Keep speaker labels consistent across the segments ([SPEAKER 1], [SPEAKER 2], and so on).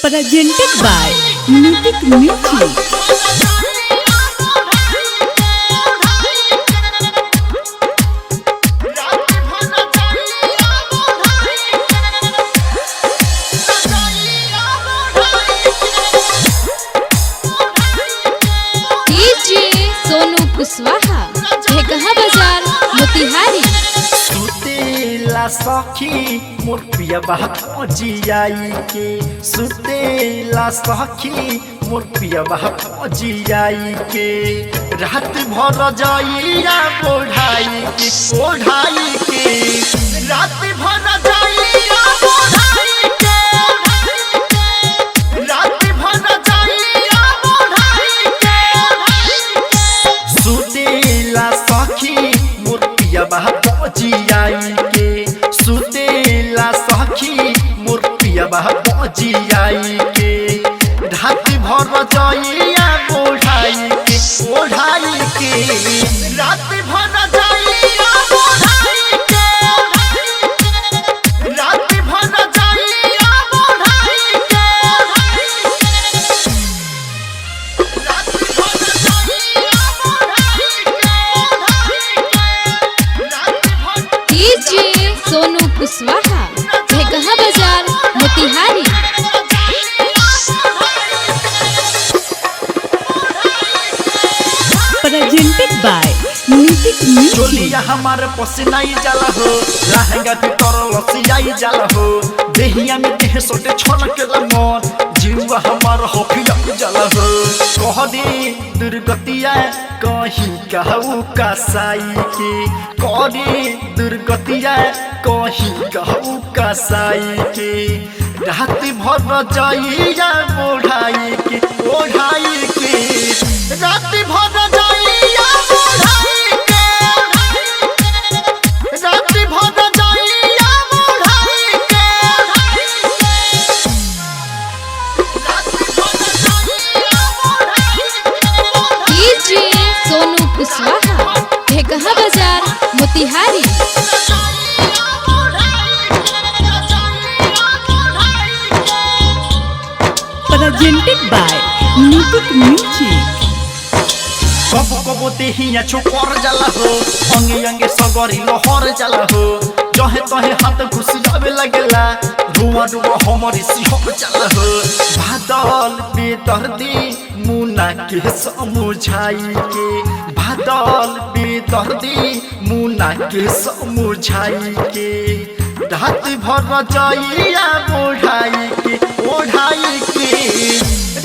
[SPEAKER 1] Presented by Mythic Music.
[SPEAKER 2] Sonu Kushwaha Dhekaha बाजार मोतिहारी।
[SPEAKER 3] सुतेला सखी मोर पिया बात जियाई के, सुतेला सखी मोर पिया बात जियाई के, रात भर जाइया ओढ़ाई के, ओढ़ाई के रात भर जाइया ओढ़ाई के, रात भर जाइया ओढ़ाई के, सुतेला सखी मोर पिया बात जियाई के, सुतेला सखी मोर पिया बात जियाई के, रात भर जाइया ओढ़ाई के, ओढ़ाई के रात भर जाइया ओढ़ाई के, रात भर जाइया ओढ़ाई के, रात भर जाइया ओढ़ाई के,
[SPEAKER 2] सोनू कुशवाहा ढेकहा बाजार Motihari.
[SPEAKER 1] Presented by Mythic Music.
[SPEAKER 3] चोलिया हमारे पसीनाई जाला हो, लहंगा के तरल लसियाई जाला हो, देहिया में देह सोटे छलक मन, जीवा हमार होफिया जाला हो, कहदी दुर्गतिया कहीं कहू कसाई के, कहदी दुर्गतिया कहीं कहू कसाई के, रात भर जाइया ओढ़ाई के, ओढ़ाई के रात भर जाइया ओढ़ाई के, रात भर जाइया ओढ़ाई के, रात भर जाइया ओढ़ाई के,
[SPEAKER 2] सोनू कुशवाहा ढेकहा बाजार Motihari.
[SPEAKER 1] Presented by Mythic Music.
[SPEAKER 3] कबो कबो देहिया छोकर जाला हो, अंगे अंगे सगरी लहर जाला हो, जहे तहे हाथ घुस जावे लगला, रुआ रुआ हमरी सिहर जाला हो, बादल बेदर्दी मुना के समझाई के, बादल बेदर्दी मुना के समझाई के, रात भर जाइया ओढ़ाई के, ओढ़ाई के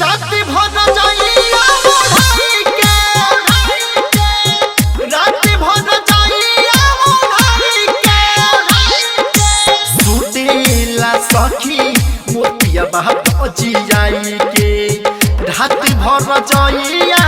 [SPEAKER 3] रात भर जाइया ओढ़ाई के, रात भर जाइया ओढ़ाई के, सुतेला सखी मोर पिया बात जियाई के, रात भर जाइया